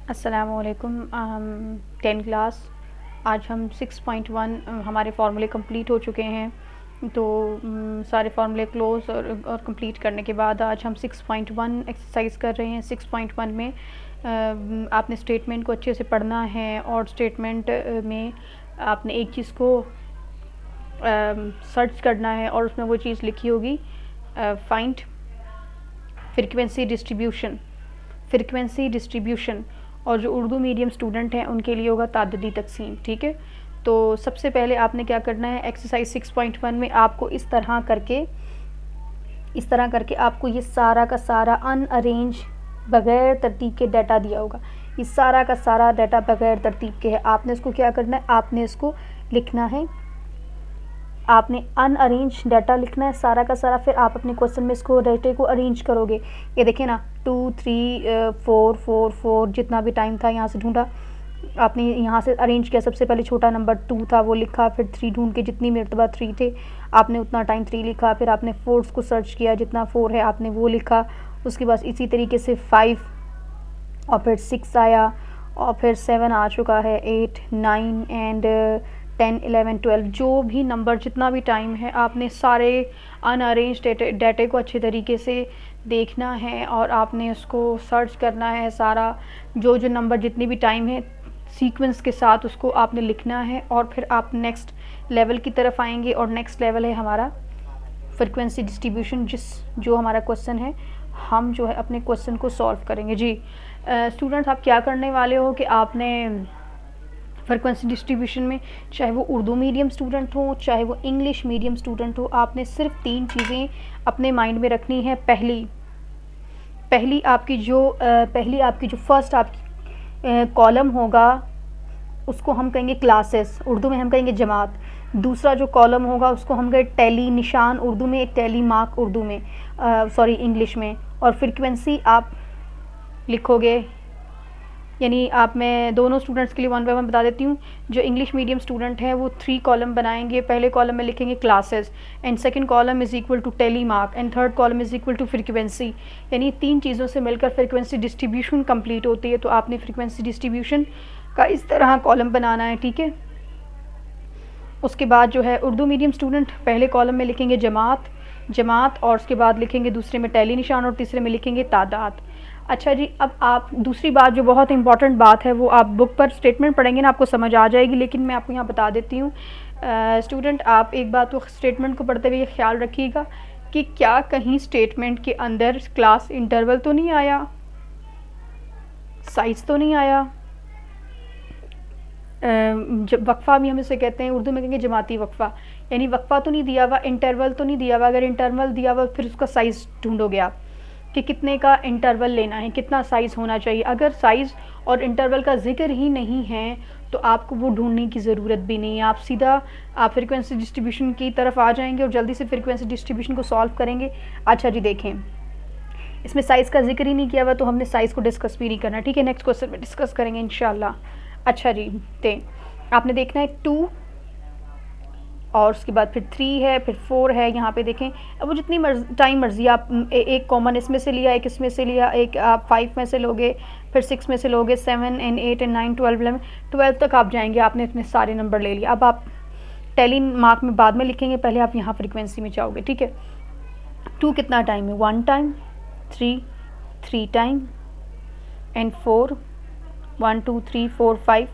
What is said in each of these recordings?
अस्सलामुअलैकुम। 10 क्लास। आज हम 6.1 हमारे फार्मूले कंप्लीट हो चुके हैं। तो सारे फार्मूले क्लोज और कंप्लीट करने के बाद आज हम 6.1 एक्सरसाइज कर रहे हैं। 6.1 में आपने स्टेटमेंट को अच्छे से पढ़ना है और स्टेटमेंट में आपने एक चीज़ को सर्च करना है और उसमें वो चीज़ लिखी होगी फाइंड फ्रीक्वेंसी डिस्ट्रीब्यूशन। और जो उर्दू मीडियम स्टूडेंट हैं उनके लिए होगा ताददी तकसीम। ठीक है, तो सबसे पहले आपने क्या करना है, एक्सरसाइज 6.1 में आपको इस तरह करके आपको ये सारा का सारा अनअरेंज बग़ैर तरतीब के डाटा दिया होगा। ये सारा का सारा डाटा बग़ैर तरतीब के है। आपने इसको क्या करना है, आपने इसको लिखना है, आपने अनअरेंज डाटा लिखना है सारा का सारा। फिर आप अपने क्वेश्चन में इसको डाटे को अरेंज करोगे। ये देखिए ना, 2 3 4 4 4 जितना भी टाइम था यहाँ से ढूंढा आपने, यहाँ से अरेंज किया। सबसे पहले छोटा नंबर 2 था वो लिखा, फिर 3 ढूंढ के जितनी मरतबा 3 थे आपने उतना टाइम 3 लिखा। फिर आपने 4 को सर्च किया, जितना 4 है आपने वो लिखा। उसके बाद इसी तरीके से 5 और फिर 6 आया और फिर 7 आ चुका है, 8 9 एंड 10 11 12 जो भी नंबर जितना भी टाइम है आपने सारे अनअरेंज डाटे को अच्छे तरीके से देखना है और आपने उसको सर्च करना है। सारा जो नंबर जितनी भी टाइम है सीक्वेंस के साथ उसको आपने लिखना है और फिर आप नेक्स्ट लेवल की तरफ आएंगे। और नेक्स्ट लेवल है हमारा फ्रीक्वेंसी डिस्ट्रीब्यूशन, जो हमारा क्वेश्चन है हम जो है अपने क्वेश्चन को सॉल्व करेंगे। जी स्टूडेंट्स, आप क्या करने वाले हो कि आपने फ्रीक्वेंसी डिस्ट्रीब्यूशन में, चाहे वो उर्दू मीडियम स्टूडेंट हो चाहे वो इंग्लिश मीडियम स्टूडेंट हो, आपने सिर्फ 3 चीज़ें अपने माइंड में रखनी है। पहली आपकी जो फर्स्ट आपकी कॉलम होगा उसको हम कहेंगे क्लासेस, उर्दू में हम कहेंगे जमात। दूसरा जो कॉलम होगा उसको हम कहेंगे टैली, निशान उर्दू में, टैली मार्क उर्दू में, इंग्लिश में। और फ्रीक्वेंसी आप लिखोगे, यानी आप, मैं दोनों स्टूडेंट्स के लिए 1 बाय 1 बता देती हूँ। जो इंग्लिश मीडियम स्टूडेंट है वो 3 कॉलम बनाएंगे। पहले कॉलम में लिखेंगे classes and second column is equal to tally mark and third column is equal to frequency. यानी 3 चीज़ों से मिलकर फ्रीक्वेंसी डिस्ट्रीब्यूशन कंप्लीट होती है। तो आपने फ्रीक्वेंसी डिस्ट्रीब्यूशन का इस तरह कॉलम बनाना है। ठीक है, उसके बाद जो है उर्दू मीडियम स्टूडेंट पहले कॉलम में लिखेंगे जमात और उसके बाद लिखेंगे दूसरे में टैली निशान और तीसरे में लिखेंगे तादाद। अच्छा जी, अब आप दूसरी बात जो बहुत इंपॉर्टेंट बात है वो आप बुक पर स्टेटमेंट पढ़ेंगे ना, आपको समझ आ जाएगी, लेकिन मैं आपको यहाँ बता देती हूँ। स्टूडेंट, आप एक बात तो स्टेटमेंट को पढ़ते हुए ख्याल रखिएगा कि क्या कहीं स्टेटमेंट के अंदर क्लास इंटरवल तो नहीं आया, साइज़ तो नहीं आया, जब वक्फ़ा भी हम इसे कहते हैं, उर्दू में कहेंगे जमाती वक्फ़ा, यानी वक्फ़ा तो नहीं दिया हुआ, इंटरवल तो नहीं दिया हुआ। अगर इंटरवल दिया हुआ फिर उसका साइज़ ढूंढोगे आप कि कितने का इंटरवल लेना है, कितना साइज़ होना चाहिए। अगर साइज़ और इंटरवल का जिक्र ही नहीं है तो आपको वो ढूंढने की ज़रूरत भी नहीं है। आप सीधा फ्रीक्वेंसी डिस्ट्रीब्यूशन की तरफ आ जाएंगे और जल्दी से फ्रीक्वेंसी डिस्ट्रीब्यूशन को सॉल्व करेंगे। अच्छा जी, देखें इसमें साइज़ का जिक्र ही नहीं किया हुआ तो हमने साइज़ को डिस्कस भी नहीं करना। ठीक है, नेक्स्ट क्वेश्चन में डिस्कस करेंगे इंशाल्लाह। अच्छा जी, आपने देखना है 2 और उसके बाद फिर 3 है, फिर 4 है। यहाँ पे देखें, अब वो जितनी टाइम मर्जी आप एक कॉमन इसमें से लिया, एक इसमें से लिया, एक आप 5 में से लोगे, फिर 6 में से लोगे, 7 एंड 8 एंड 9 12 11 12 तक आप जाएंगे। आपने इतने सारे नंबर ले लिया। अब आप टैली मार्क में बाद में लिखेंगे, पहले आप यहाँ फ्रीक्वेंसी में जाओगे। ठीक है, 2 कितना टाइम है, 1 टाइम, 3 टाइम एंड 4 1 2 3 4 5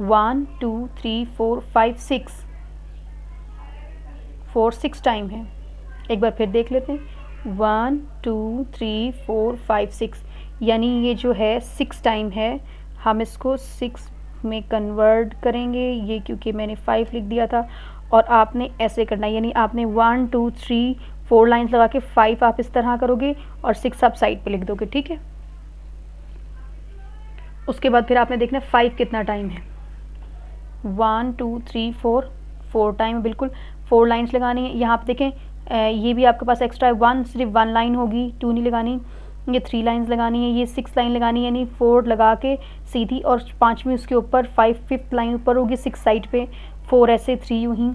1 2 3 4 5 6 4 6 टाइम है। एक बार फिर देख लेते हैं, 1 2 3 4 5 6, यानी ये जो है 6 टाइम है। हम इसको 6 में कन्वर्ट करेंगे, ये क्योंकि मैंने 5 लिख दिया था। और आपने ऐसे करना है, यानी आपने 1 2 3 4 लाइन्स लगा के 5 आप इस तरह करोगे और 6 आप साइड पे लिख दोगे। ठीक है, उसके बाद फिर आपने देखना 5 कितना टाइम है, 1 2 3 4 टाइम, बिल्कुल 4 लाइन्स लगानी है। यहाँ पे देखें, ये भी आपके पास एक्स्ट्रा है, 1 सिर्फ 1 लाइन होगी, 2 नहीं लगानी। ये 3 लाइन्स लगानी है, ये 6 लाइन लगानी है, यानी 4 लगा के सीधी और 5वीं उसके ऊपर, 5th लाइन ऊपर होगी 6 साइड पे, 4 ऐसे, 3 यूँ ही,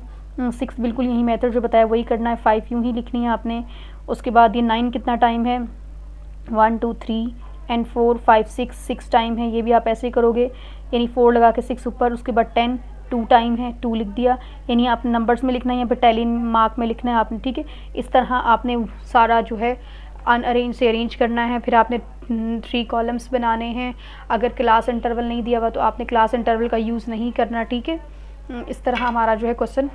6 बिल्कुल यही मेथड जो बताया वही करना है, 5 यूँ ही लिखनी है आपने। उसके बाद ये 9 कितना टाइम है, 1 2 3 एंड 4 5 6 टाइम है, ये भी आप ऐसे ही करोगे, यानी 4 लगा के 6 ऊपर, उसके बाद 10 2 टाइम है, 2 लिख दिया, यानी आपने नंबर्स में लिखना है, यहाँ पे टैली मार्क में लिखना है आपने, ठीक है। इस तरह आपने सारा जो है अनअरेंज से अरेंज करना है। फिर आपने 3 कॉलम्स बनाने हैं। अगर क्लास इंटरवल नहीं दिया हुआ तो आपने क्लास इंटरवल का यूज़ नहीं करना, ठीक है। इस तरह हमारा जो है क्वेश्चन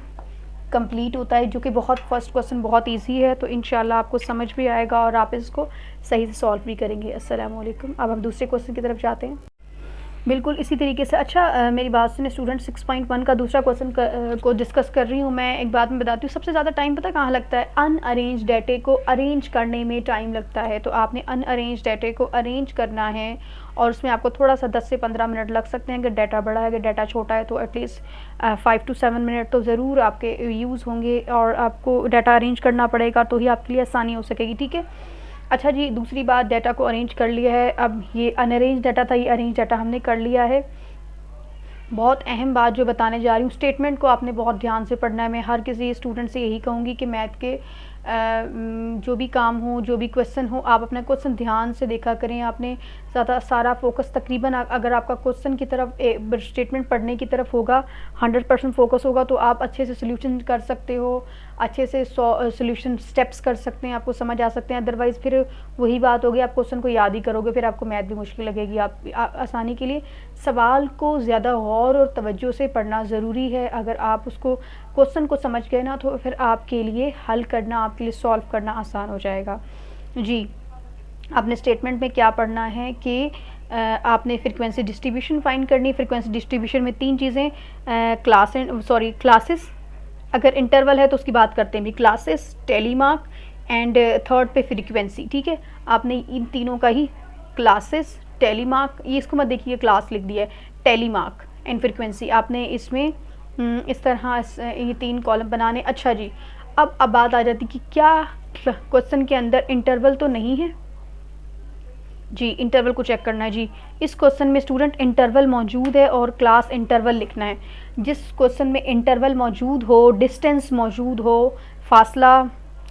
कंप्लीट होता है, जो कि बहुत फर्स्ट क्वेश्चन बहुत इजी है, तो इंशाल्लाह आपको समझ भी आएगा और आप इसको सही से सॉल्व भी करेंगे। अस्सलाम वालेकुम। अब हम दूसरे क्वेश्चन की तरफ जाते हैं। बिल्कुल इसी तरीके से, अच्छा मेरी बात सुने स्टूडेंट, 6.1 का दूसरा क्वेश्चन को डिस्कस कर रही हूँ। मैं एक बात में बताती हूँ, सबसे ज़्यादा टाइम पता कहाँ लगता है? अनअरेंज डाटे को अरेंज करने में टाइम लगता है। तो आपने अनअरेंज डाटे को अरेंज करना है और उसमें आपको थोड़ा सा 10 से 15 मिनट लग सकते हैं। अगर डाटा बड़ा है, अगर डाटा छोटा है तो एटलीस्ट 5 to 7 मिनट तो ज़रूर आपके यूज़ होंगे और आपको डाटा अरेंज करना पड़ेगा, तो ही आपके लिए आसानी हो सकेगी, ठीक है। अच्छा जी, दूसरी बात, डाटा को अरेंज कर लिया है। अब ये अनअरेंज डाटा था, ये अरेंज डाटा हमने कर लिया है। बहुत अहम बात जो बताने जा रही हूँ, स्टेटमेंट को आपने बहुत ध्यान से पढ़ना है। मैं हर किसी स्टूडेंट से यही कहूँगी कि मैथ के जो भी काम हो, जो भी क्वेश्चन हो, आप अपना क्वेश्चन ध्यान से देखा करें। आपने ज़्यादा सारा फोकस तकरीबन, अगर आपका क्वेश्चन की तरफ स्टेटमेंट पढ़ने की तरफ होगा, 100% फोकस होगा, तो आप अच्छे से सोल्यूशन कर सकते हो, अच्छे से सोल्यूशन स्टेप्स कर सकते हैं, आपको समझ आ सकते हैं। अदरवाइज़ फिर वही बात होगी, आप क्वेश्चन को याद ही करोगे, फिर आपको मैथ भी मुश्किल लगेगी। आप आसानी के लिए सवाल को ज़्यादा गौर और तवज्जो से पढ़ना ज़रूरी है। अगर आप उसको क्वेश्चन को समझ गए ना, तो फिर आपके लिए हल करना, आपके लिए सॉल्व करना आसान हो जाएगा। जी, आपने स्टेटमेंट में क्या पढ़ना है कि आपने फ्रीक्वेंसी डिस्ट्रीब्यूशन फाइंड करनी है। फ्रीक्वेंसी डिस्ट्रीब्यूशन में 3 चीज़ें, क्लासेस, अगर इंटरवल है तो उसकी बात करते हैं भी, क्लासेस, टेलीमार्क एंड थर्ड पे फ्रीक्वेंसी, ठीक है। आपने इन तीनों का ही, क्लासेस, टेलीमार्क, ये इसको मत देखिए क्लास लिख दिया है, टेलीमार्क एंड फ्रीक्वेंसी, आपने इसमें इस तरह ये 3 कॉलम बनाने। अच्छा जी, अब बात आ जाती कि क्या क्वेश्चन के अंदर इंटरवल तो नहीं है? जी, इंटरवल को चेक करना है जी। इस क्वेश्चन में स्टूडेंट इंटरवल मौजूद है और क्लास इंटरवल लिखना है। जिस क्वेश्चन में इंटरवल मौजूद हो, डिस्टेंस मौजूद हो, फासला,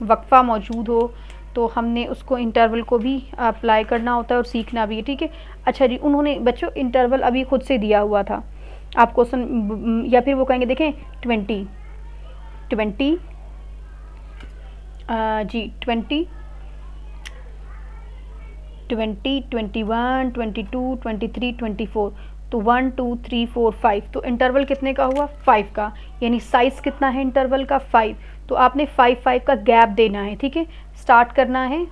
वक्फा मौजूद हो, तो हमने उसको इंटरवल को भी अप्लाई करना होता है और सीखना भी है, ठीक है। अच्छा जी, उन्होंने बच्चों इंटरवल अभी खुद से दिया हुआ था, आप क्वेश्चन, या फिर वो कहेंगे देखें 20 जी 20 21 22 23 24, तो 1 2 3 4 5, तो इंटरवल कितने का हुआ? 5 का, यानी साइज़ कितना है इंटरवल का? 5। तो आपने 5 का गैप देना है, ठीक है। स्टार्ट करना है,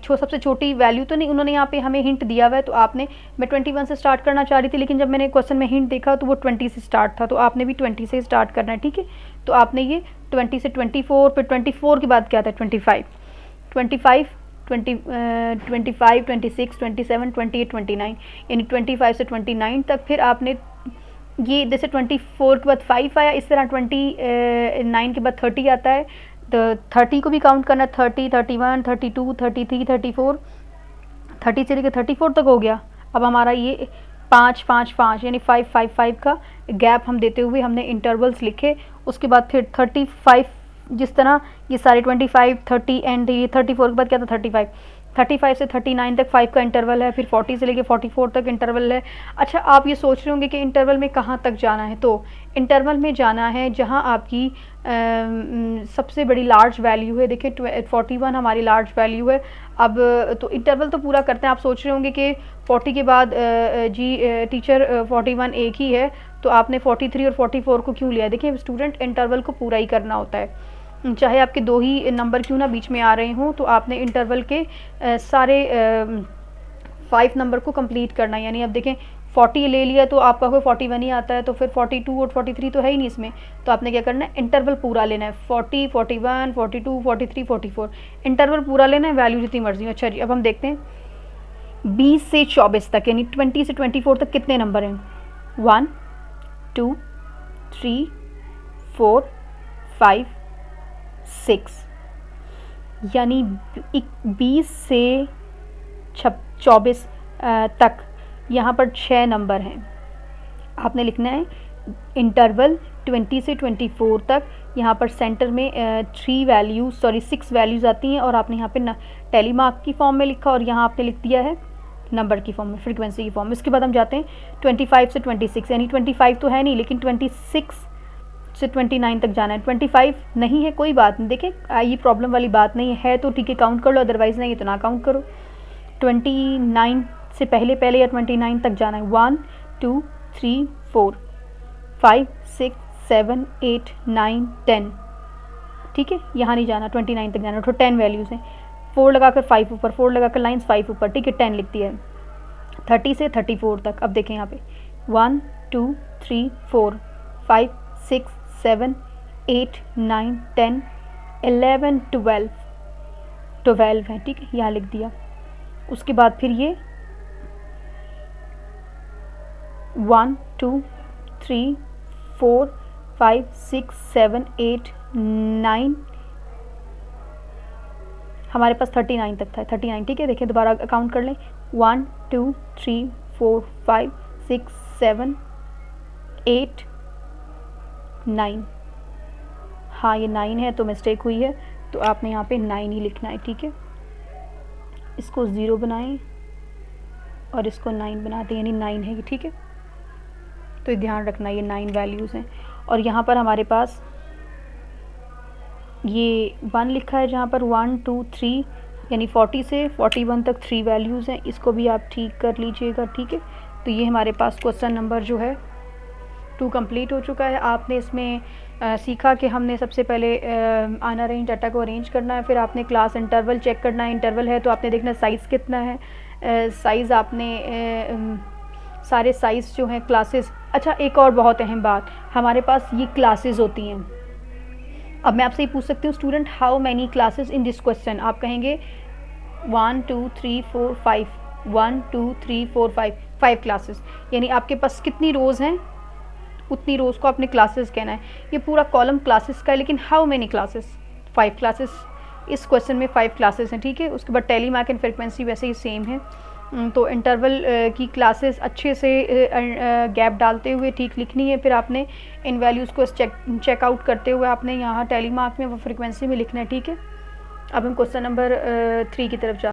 सबसे छोटी वैल्यू तो नहीं, उन्होंने यहाँ पे हमें हिंट दिया हुआ है, तो आपने, मैं 21 से स्टार्ट करना चाह रही थी, लेकिन जब मैंने क्वेश्चन में हिंट देखा तो वो 20 से स्टार्ट था, तो आपने भी 20 से स्टार्ट करना है, ठीक है। तो आपने ये 20 से 24, फिर 24 के बाद क्या था? 25 25 20 25 26 27 28 29, यानी 25 से 29 तक। फिर आपने ये जैसे 24 के बाद 5 आया, इस तरह 29 के बाद 30 आता है, तो 30 को भी काउंट करना, 30 31 32 33 34, 30 से लेकर 34 तक हो गया। अब हमारा ये 5 5 5 यानी 5 5 5 का गैप हम देते हुए हमने इंटरवल्स लिखे। उसके बाद फिर 35, जिस तरह ये सारे 25 30 एंड ये 34 के बाद क्या था? 35 से 39 तक 5 का इंटरवल है, फिर 40 से लेके 44 तक इंटरवल है। अच्छा, आप ये सोच रहे होंगे कि इंटरवल में कहाँ तक जाना है, तो इंटरवल में जाना है जहाँ आपकी सबसे बड़ी लार्ज वैल्यू है। देखिए 41 हमारी लार्ज वैल्यू है। अब तो इंटरवल तो पूरा करते हैं। आप सोच रहे होंगे कि 40 के बाद जी टीचर 41 एक ही है, तो आपने 43 और 44 को क्यों लिया? देखिए स्टूडेंट, इंटरवल को पूरा ही करना होता है, चाहे आपके 2 ही नंबर क्यों ना बीच में आ रहे हों, तो आपने इंटरवल के सारे 5 नंबर को कंप्लीट करना है। यानी अब देखें 40 ले लिया तो आपका कोई 41 ही आता है, तो फिर 42 और 43 तो है ही नहीं इसमें, तो आपने क्या करना है? इंटरवल पूरा लेना है, 40 41 42 43 44, इंटरवल पूरा लेना है, वैल्यू जितनी मर्जी हो। अच्छा जी, अब हम देखते हैं 20 से 24 तक, यानी 20 से 24 तक कितने नंबर हैं? 1 2 3 4 5 6, यानी 20 से 24 तक यहाँ पर 6 नंबर हैं। आपने लिखना है इंटरवल 20 से 24 तक। यहाँ पर सेंटर में 6 वैल्यूज़ आती हैं और आपने यहाँ पे टेली मार्क की फॉर्म में लिखा और यहाँ आपने लिख दिया है नंबर की फॉर्म में, फ्रीक्वेंसी की फॉर्म में। इसके बाद हम जाते हैं 25 से 26, यानी 25 तो है नहीं लेकिन 26 से 29 तक जाना है। 25 नहीं है, कोई बात नहीं, देखें ये प्रॉब्लम वाली बात नहीं है तो ठीक है काउंट कर लो, अदरवाइज़ नहीं है तो ना काउंट करो। 29 से पहले पहले या 29 तक जाना है। 1 2 3 4 5 6 7 8 9 10, ठीक है, यहाँ नहीं जाना, 29 तक जाना। तो 10 वैल्यूज़ हैं, 4 लगाकर 5 ऊपर, 4 लगाकर लाइन्स 5 ऊपर, ठीक है, 10 लिख दिया है। 30 से 34 तक, अब देखें यहाँ पे 1 2 3 4 5 6 7 8 9 10 11 12 है, ठीक है, यहाँ लिख दिया। उसके बाद फिर ये 1 2 3 4 5 6 7 8 9, हमारे पास 39 तक था, 39, ठीक है। देखिए दोबारा काउंट कर लें, 1 2 3 4 5 6 7 8 9, हाँ ये 9 है तो मिस्टेक हुई है, तो आपने यहाँ पे 9 ही लिखना है, ठीक है। इसको 0 बनाएं और इसको 9 बनाते हैं, यानी 9 है ये, ठीक है। तो ध्यान रखना ये 9 वैल्यूज़ हैं। और यहाँ पर हमारे पास ये 1 लिखा है जहाँ पर 1 2 3, यानी 40 से 41 तक 3 वैल्यूज़ हैं, इसको भी आप ठीक कर लीजिएगा, ठीक है। तो ये हमारे पास क्वेश्चन नंबर जो है 2 कंप्लीट हो चुका है। आपने इसमें सीखा कि हमने सबसे पहले अनअरेंज डाटा को अरेंज करना है, फिर आपने क्लास इंटरवल चेक करना है, इंटरवल है तो आपने देखना साइज़ कितना है, साइज़ आपने सारे साइज़ जो हैं क्लासेस। अच्छा एक और बहुत अहम बात, हमारे पास ये क्लासेस होती हैं। अब मैं आपसे ये पूछ सकती हूँ student how many classes in this question, आप कहेंगे 1 2 3 4 5, 1 2 3 4 5 क्लासेस, यानी आपके पास कितनी रोज़ हैं उतनी रोज़ को आपने क्लासेस कहना है। ये पूरा कॉलम क्लासेस का है, लेकिन हाउ मेनी क्लासेस, 5 क्लासेस, इस क्वेश्चन में 5 क्लासेस हैं, ठीक है। उसके बाद टेली मार्क एंड फ्रीक्वेंसी वैसे ही सेम है, तो इंटरवल की क्लासेस अच्छे से गैप डालते हुए ठीक लिखनी है। फिर आपने इन वैल्यूज़ को चेक आउट करते हुए आपने यहाँ टेली मार्क में व फ्रीक्वेंसी में लिखना है, ठीक है। अब हम क्वेश्चन नंबर 3 की तरफ जा